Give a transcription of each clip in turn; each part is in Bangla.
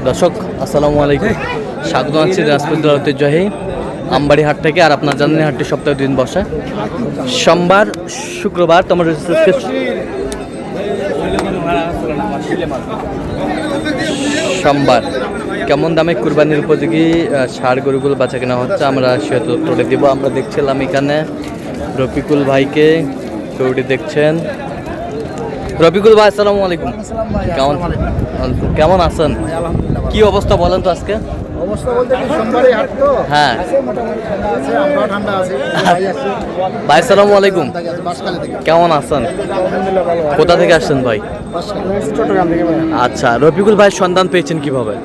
দর্শক আসসালামু আলাইকুম, স্বাগত আছি দিনাজপুর জেলার ঐতিহ্যবাহী আমবাড়ি হাট থেকে। আর আপনার জানেন হাটটি সপ্তাহে 2 দিন বসে, সোমবার শুক্রবার। তোমার সোমবার কেমন দামে কুরবানির উপযোগী ষাঁড় গরুগুলো বাচ্চা কেনা হচ্ছে আমরা সেহেতু তুলে দিব। আমরা দেখছিলাম এখানে রফিকুল ভাইকে, গরুটি দেখছেন। রফিকুল ভাই আসসালামু আলাইকুম, কেমন আছেন? কি অবস্থা বলেন তো আজকে? অবস্থা বলতে কি সোমবারে হাট তো, হ্যাঁ মোটামুটি ঠান্ডা আছে, আমরাও ঠান্ডা আছি। ভাই আসসালামু আলাইকুম, কেমন আছেন? কোথা থেকে আসছেন ভাই? চট্টগ্রাম থেকে। আচ্ছা, রফিকুল ভাই সন্ধান পেয়েছেন কিভাবে?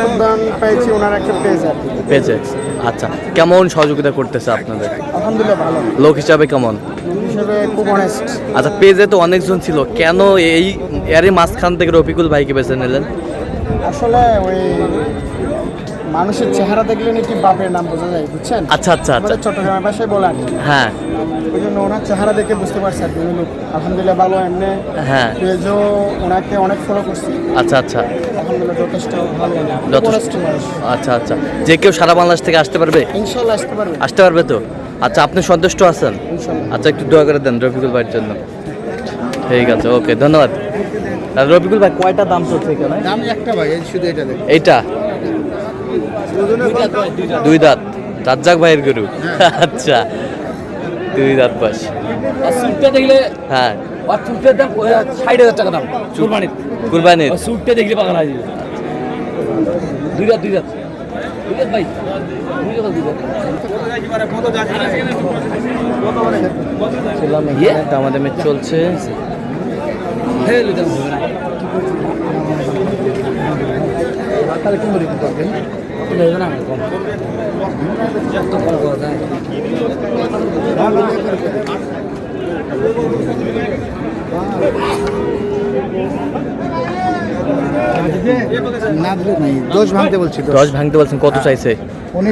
সন্ধান পেয়েছি ওনার একটা পেজ আর কি। পেয়েছে। আচ্ছা, কেমন সহযোগিতা করতেছে আপনাদের? আলহামদুলিল্লাহ ভালো, লোক হিসাবে কেমন? হিসেবে খুব অনেস্ট। আচ্ছা, পেজে তো অনেকজন ছিল, কেন এই এরই মাঝখান থেকে রফিকুল ভাইকে বেছে নিলেন? আসলে ওই মানুষের চেহারা দেখলে নাকি বাপের নাম বোঝা যায়, বুঝছেন? আচ্ছা আচ্ছা আচ্ছা, আমাদের চট্টগ্রামের ভাষায় বলেন। হ্যাঁ, ওই জন্য ওনার চেহারা দেখে বুঝতে পারছি আর কি উনি লোক আলহামদুলিল্লাহ ভালো। এমনি হ্যাঁ, পেজও ওনাকে অনেক ফলো করছি, আচ্ছা আচ্ছা, আলহামদুলিল্লাহ যথেষ্ট ভালো। যথেষ্ট। আচ্ছা আচ্ছা, যে কেউ সারা বাংলাদেশ থেকে আসতে পারবে? ইনশাল্লাহ আসতে পারবে। আসতে পারবে তো? আচ্ছা, আপনি সন্তুষ্ট আছেন? ইনশাল্লাহ। আচ্ছা, একটু দোয়া করে দেন রফিকুল ভাইয়ের জন্য। ঠিক আছে, ওকে, ধন্যবাদ। আর রফিকুল ভাই কয়টা দাম চলছে এখানে? দাম একটা ভাই, এই শুধু এটা দেখুন। এইটা 2 দাঁত, রাজ্জাক ভাইয়ের গরু। আচ্ছা, 2 দাঁত বয়স। আর স্যুটটা দেখলে, হ্যাঁ, আর স্যুটটার দাম 60,000 টাকা দাম কুরবানির। কুরবানির আর স্যুটটা দেখলে পাগল হয়ে যাবে। 2 রাত ভাই, 2 রাত। ছিলাম এখানে, দামাদামি চলছে। হ্যাঁ দাম হবে না। তাহলে কি করে করবেন? দেবে না কম। যত কম করা যায়। না দিলে নাই, 10 ভাঙতে বলছি। 10 ভাঙতে বলছেন, কত চাইছে? উনি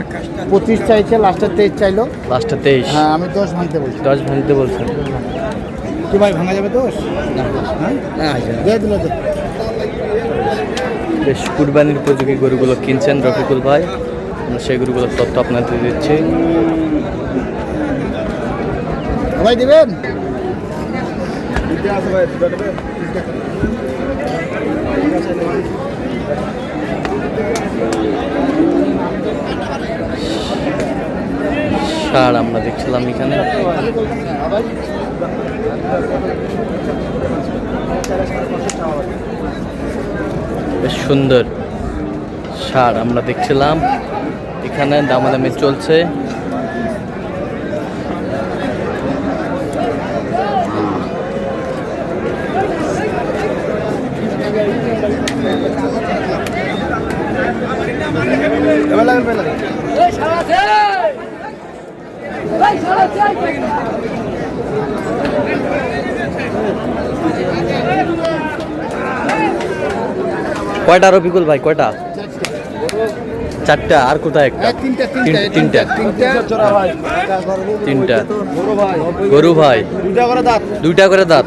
25 চাইছে, লাস্টের 23 চাইলো। লাস্টে 23। হ্যাঁ, আমি 10 ভাঙতে বলছি। 10 ভাঙতে বলছেন। কি ভাই ভাঙা যাবে 10? হ্যাঁ, দিয়ে দিলে তো। বেশ কুরবানির উপযোগী গরুগুলো কিনছেন রফিকুল ভাই, আমরা সেই গরুগুলোর তথ্য আপনাদের দিচ্ছি। ভাই দিবেন? ষাঁড় আমরা দেখছিলাম এখানে। বেশ সুন্দর ষাঁড় আমরা দেখছিলাম এখানে, দামাদামি চলছে। কয়টা রফিকুল ভাই, কয়টা? 4টা, আর কোথায় একটা? 3টা। গরু ভাই 2টা করে দাঁত। 2টা করে দাঁত।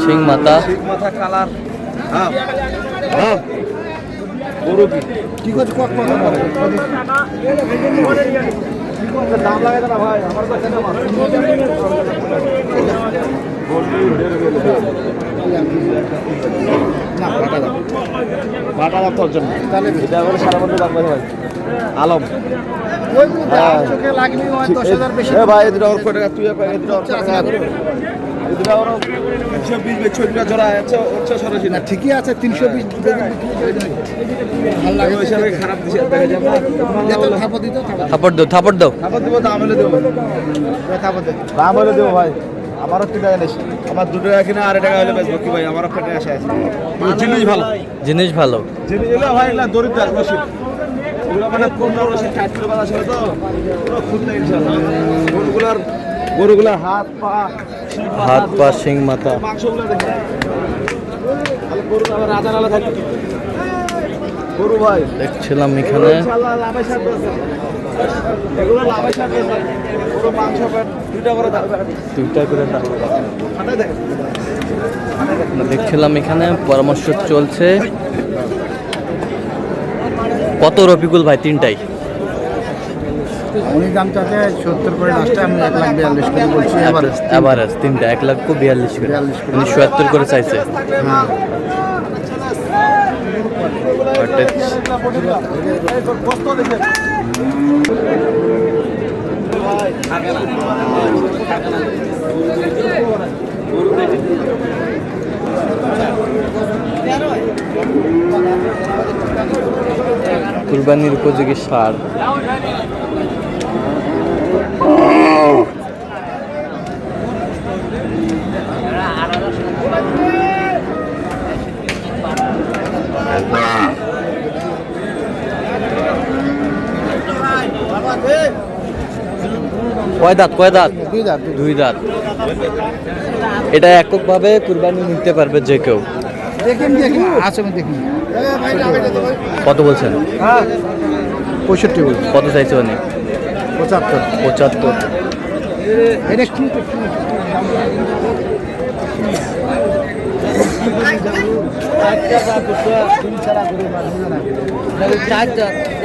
সিং মাথা কালার। কি করছে? দাম লাগাই না ভাই, আমার কাছে বাটা দাম তোর জন্য। তাহলে এটা করে সারা বন্ধু দাম ভাই আলম লাগবে 10,000 বেশি ভাই। এই দুটো ওর কোটা তুই পাই, এই দুটো ওর কোটা, এই দুটো ওর 320 ছবিটা জোড়া আছে। আচ্ছা সরাসরি না, ঠিকই আছে। 320 ভালো লাগে, ওই হিসাবে খারাপ দিছে দেখা যাবে না। থাপড় দিতে, থাপড় দাও, থাপড় দাও। থাপড় দিব, দাম হলে দেব। থাপড় দে, দাম হলে দেব ভাই। আমারও 3 টাকা নেই, আমার 2 টাকা কিনা 2 টাকা হলে বেচবো কি ভাই? আমারও পেটে আসে আছে। জিনিস ভালো, জিনিস ভালো। জিনিস এগুলো ভাই, এগুলো দরিদ্র বেশি। এগুলো মানে 15-60 কিলো বাজার ছিল তো, পুরো খুদ নেই ইনশাআল্লাহ। গরুগুলার হাত পা শিং মাথা। মাংসগুলো দেখে গরু আবার রাজার আলা থাকে। গরু ভাই দেখছিলাম এখানে ইনশাআল্লাহ লাভের সাথে আছে এগুলো লাভের সাথে আছে পুরো মাংস পেট দুইটা করে থাকবে দুইটা করে দাম। হাতে দেখ আমরা দেখছিলাম এখানে পরামর্শ চলছে। কত রফিকুল ভাই? তিনটাই উনি দাম চাচ্ছে 70 করে লাস্টে আমি 1,42,000 করে বলছি এভারেজ তিনটা 1,42,000 করে 42 করে। উনি 77 করে চাইছে। হ্যাঁ কুরবানির উপযোগী সার। কয় দাঁত? কয় দাঁত? দুই দাঁত। এটা এককভাবে কুরবানি নিতে পারবে যে কেউ। দেখেন আছে দেখুন কত বলছেন? 65 বলছি কত চাইছে উনি? 75 75। এটা কি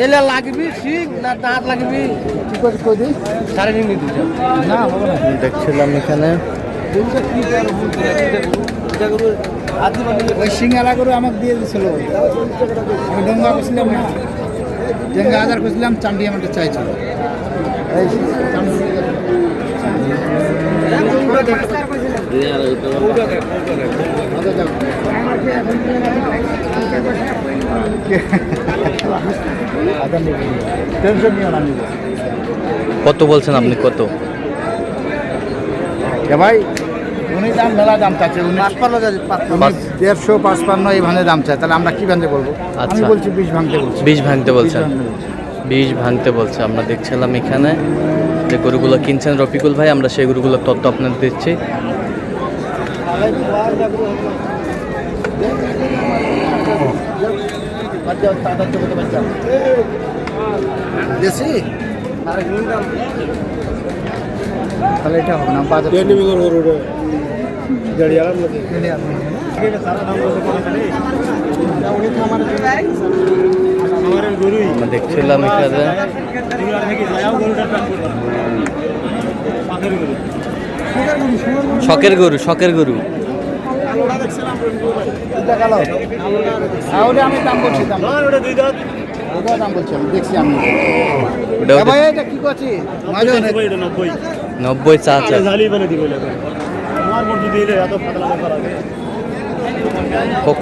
এলে লাগবি ঠিক না দাঁত লাগবি সাড়ে তিন দিতে না হবে না দেখছিলাম এখানে ওই সিঙ্গারা করে আমাকে দিয়ে দিয়েছিল আমি ডঙ্গা করছিলাম না ডঙ্গা আদার করছিলাম চান্ডি আমাকে চাইছিল এই টেনশন নিও না নিব কত বলছেন আপনি? কত? ভাই উনি দাম মেলা দাম চাচ্ছে উনি 150-55 এই ভাঙে দাম চায় তাহলে আমরা কি ভাঙতে বলবো? আমি আচ্ছা। বলছি 20 ভাঙতে বলছি 20 ভাঙতে বলছেন? 20 ভাঙতে বলছে। আমরা দেখছিলাম এখানে যে গরুগুলো কিনছেন রফিকুল ভাই, আমরা সেই গরুগুলোর তথ্য আপনাদের দিচ্ছি। দেশি তাহলে এটা হবে না বাজার আমরা দেখছিলাম এখানে শখের গরু, শখের গরু। আমি দাম বলছি দাম দাম বলছি আমি দেখছি আমি ওটা ভাই এটা কি করছি 90 চা আছে।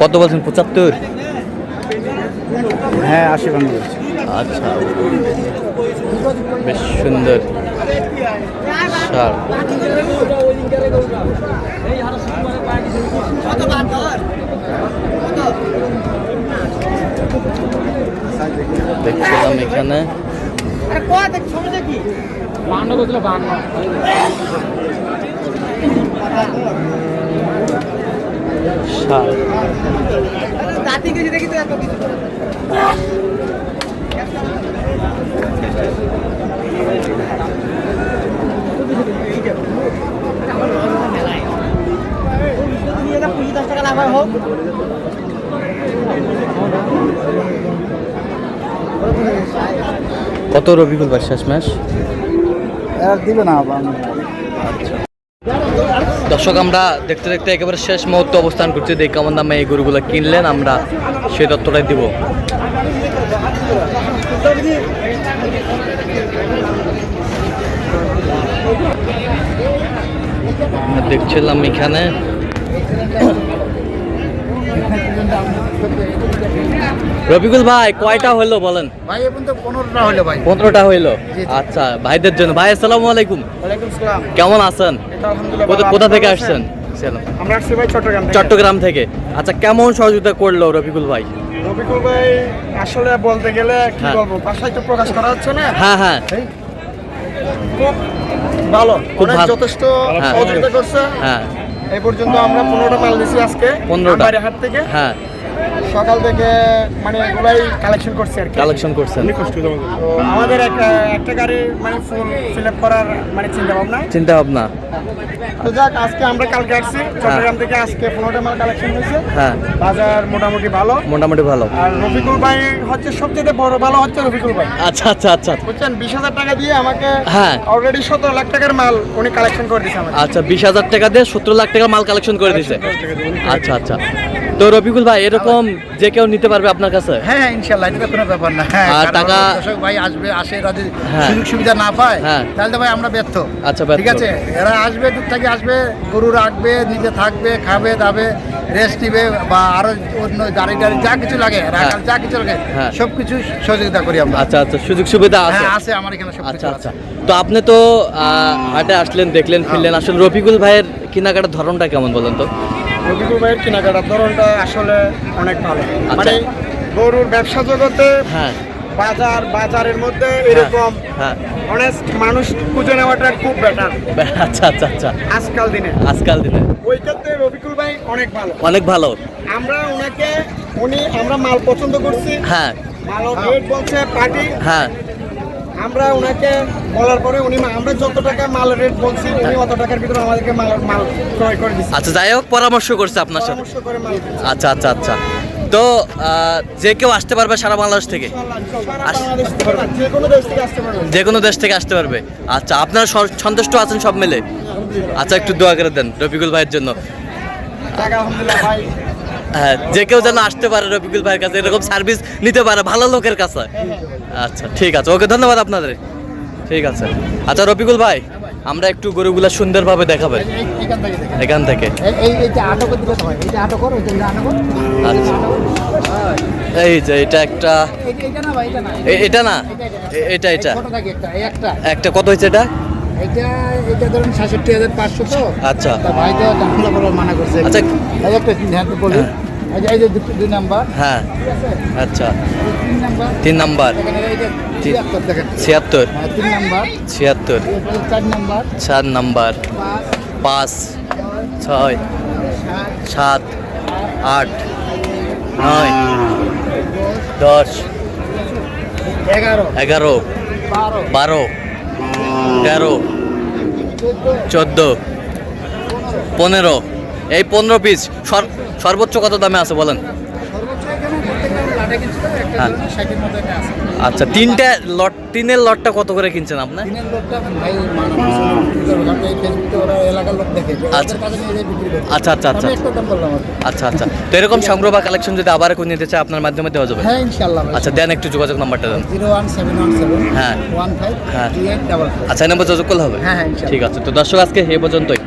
কত বলছেন? 75? হ্যাঁ 80 ভাঙতে বলছি আচ্ছা, বেশ সুন্দর সার। দেখছিলাম এখানে সার। কত রবিকুল ভাই শেষ মাস? আর দিবে না দর্শক, আমরা দেখতে দেখতে একেবারে শেষ মুহূর্তে অবস্থান করছি। দেখি কেমন দামে এই গরুগুলো কিনলেন, আমরা সেই তথ্যটাই দিব। আমরা দেখছিলাম এখানে রবিকুল ভাই কয়টা হলো বলেন? ভাই এখন তো 15টা হলো ভাই। 15টা হইলো। আচ্ছা, ভাইদের জন্য। ভাই আসসালামু আলাইকুম। ওয়ালাইকুম আসসালাম। কেমন আছেন? কোথা থেকে আসছেন? আমরা আসছি ভাই চট্টগ্রাম থেকে। চট্টগ্রাম থেকে। আচ্ছা, কেমন সহযোগিতা করলো রফিকুল ভাই? রফিকুল ভাই আসলে বলতে গেলে কি হ্যাঁ। বলবো, ভাষায় তো প্রকাশ করা যাচ্ছে না। হ্যাঁ হ্যাঁ, খুব ভালো, খুব অনেক ভালো। যথেষ্ট হ্যাঁ। সহযোগিতা করছে। হ্যাঁ এই পর্যন্ত আমরা 15টা মাল দিছি আজকে 15টা। আমবাড়ি হাট থেকে। হ্যাঁ, সকাল থেকে মানে এগুলাই কালেকশন করছি আর কি। কালেকশন করছেন, তো আমাদের একটা গাড়ি মানে ফুল ফিল আপ করার মানে চিন্তা ভাবনা। চিন্তা ভাবনা। তো যাক, আজকে আমরা কালকে আসছি চট্টগ্রাম থেকে, আজকে 15টা মাল কালেকশন হয়েছে। হ্যাঁ, বাজার মোটামুটি ভালো। মোটামুটি ভালো। আর রফিকুল ভাই হচ্ছে সবচেয়ে বড় ভালো হচ্ছে রফিকুল ভাই, আচ্ছা আচ্ছা আচ্ছা বুঝছেন। 20,000 টাকা দিয়ে আমাকে হ্যাঁ অলরেডি 17 লাখ টাকার মাল উনি কালেকশন করে দিয়েছে আমাকে। আচ্ছা, 20,000 টাকা দিয়ে 17 লাখ টাকার মাল কালেকশন করে দিছে। আচ্ছা আচ্ছা, তো রফিকুল ভাই এরকম যে কেউ নিতে পারবে আপনার কাছে? হ্যাঁ ইনশাল্লাহ, এটা তো কোনো ব্যাপার না। আর টাকা দর্শক ভাই আসবে, আসে এরা যদি হ্যাঁ। সুযোগ সুবিধা না পায় হ্যাঁ। তাহলে তো ভাই আমরা ব্যর্থ। আচ্ছা, ব্যর্থ। ঠিক আছে, এরা আসবে, দূর থেকে আসবে, গরু রাখবে, নিজে থাকবে, খাবে দাবে, রেস্ট নিবে, বা আরো অন্য গাড়ি টাড়ি যা কিছু লাগে রাখার যা কিছু লাগে হ্যাঁ। সব কিছু সহযোগিতা করি আমরা। আচ্ছা আচ্ছা, সুযোগ সুবিধা আছে? হ্যাঁ আছে, আমার এখানে সব আচ্ছা কিছু আচ্ছা, আছে। তো আপনি তো হাটে আসলেন, দেখলেন, ফিরলেন, আসলে রফিকুল ভাইয়ের কেনাকাটার ধরনটা কেমন বলেন তো? রফিকুল ভাইয়ের কেনাকাটার ধরনটা আসলে অনেক ভালো। আচ্ছা। মানে গরুর ব্যবসা জগতে হ্যাঁ বাজারের মধ্যে এরকম হ্যাঁ, অনেস্ট মানুষ খুঁজে নেওয়াটা খুব বেটার আচ্ছা আচ্ছা আচ্ছা, আজকাল দিনে। আজকাল দিনে ওই ক্ষেত্রে রফিকুল ভাই অনেক ভালো। অনেক ভালো। আমরা আমরা মাল পছন্দ করছি, হ্যাঁ মাল রেট বলছে পার্টি, হ্যাঁ, আমরা ওনাকে বলার পরে আমরা যত টাকা মাল রেট বলছি উনি অত টাকার ভিতরে আমাদেরকে মাল ক্রয় করে দিচ্ছে, আচ্ছা যাই হোক, পরামর্শ করছে আপনার সাথে। পরামর্শ করে মাল দিচ্ছে। আচ্ছা আচ্ছা আচ্ছা, তো যে কেউ আসতে পারবে সারা বাংলাদেশ থেকে? সারা বাংলাদেশ থেকে না, যে কোনো দেশ থেকে আসতে পারবে। যে কোনো দেশ থেকে আসতে পারবে। আচ্ছা, আপনারা সন্তুষ্ট আছেন সব মিলে? আচ্ছা, একটু দোয়া করে দেন রফিকুল ভাইয়ের জন্য। টাকা আলহামদুলিল্লাহ ভাই, হ্যাঁ, যে কেউ যেন আসতে পারে রফিকুল ভাইয়ের কাছে, এরকম সার্ভিস নিতে পারে ভালো লোকের কাছে। আচ্ছা ঠিক আছে, ওকে, ধন্যবাদ আপনাদের। ঠিক আছে। আচ্ছা রফিকুল ভাই, আমরা একটু গরুগুলা সুন্দরভাবে দেখাবেন এখান থেকে দেখেন। এখান থেকে। এইটা আটকের দিকে তো হয়, এইটা আটকর, ওইটা আটকর। আচ্ছা, এই যে এটা একটা, এইটা না ভাই, এটা না, এটা না, এটা এটা ছোট থাকে একটা, এই একটা একটা কত হয়েছে এটা? এটা ধরুন 66,500 তো। আচ্ছা তা ভাই তো দামগুলো বলে মানা করছে। আচ্ছা। এই একটা ধ্যান বলি, এই যে 2 নাম্বার, হ্যাঁ ঠিক আছে, আচ্ছা, 3 নাম্বার, 3 নাম্বার, এখানে এই যে 76 দেখেন, 76, হ্যাঁ 3 নাম্বার, 76, এরপরে 4 নাম্বার, 4 নাম্বার, 5, 5, 6, 7, 8, 9, 10, 11, 11, 12, 12, 13, 14, 15, এই 15 পিস সর্বোচ্চ কত দামে আছে বলেন? সর্বোচ্চ এখানে প্রত্যেকটা লাটে কিছু একটা হ্যাঁ। 60 এর মধ্যে একটা আছে। আচ্ছা, তিনের লটটা কত করে কিনছেন আপনার? দিনের লোকটা ভাই মানুষ বিক্রি করবে, কারণ এই ফেসবুকে ওরা এলাকার লোক দেখে যে আচ্ছা। ওদের কাছে নিয়ে যায় বিক্রি করবে। আচ্ছা আচ্ছা আচ্ছা আমি একটা দাম বললাম আর কি। আচ্ছা আচ্ছা, তো এরকম সংগ্রহ বা কালেকশন যদি আবার কেউ নিতে চায় আপনার মাধ্যমে দেওয়া যাবে? হ্যাঁ ইনশাআল্লাহ ভাই। আচ্ছা, দেন একটু যোগাযোগ নাম্বারটা দেন। 01717 হ্যাঁ। 15 হ্যাঁ। 3855। আচ্ছা, এই নাম্বার যোগাযোগ করলে হবে? হ্যাঁ হ্যাঁ ইনশাআল্লাহ। ঠিক আছে, তো দর্শক আজকে এই পর্যন্তই।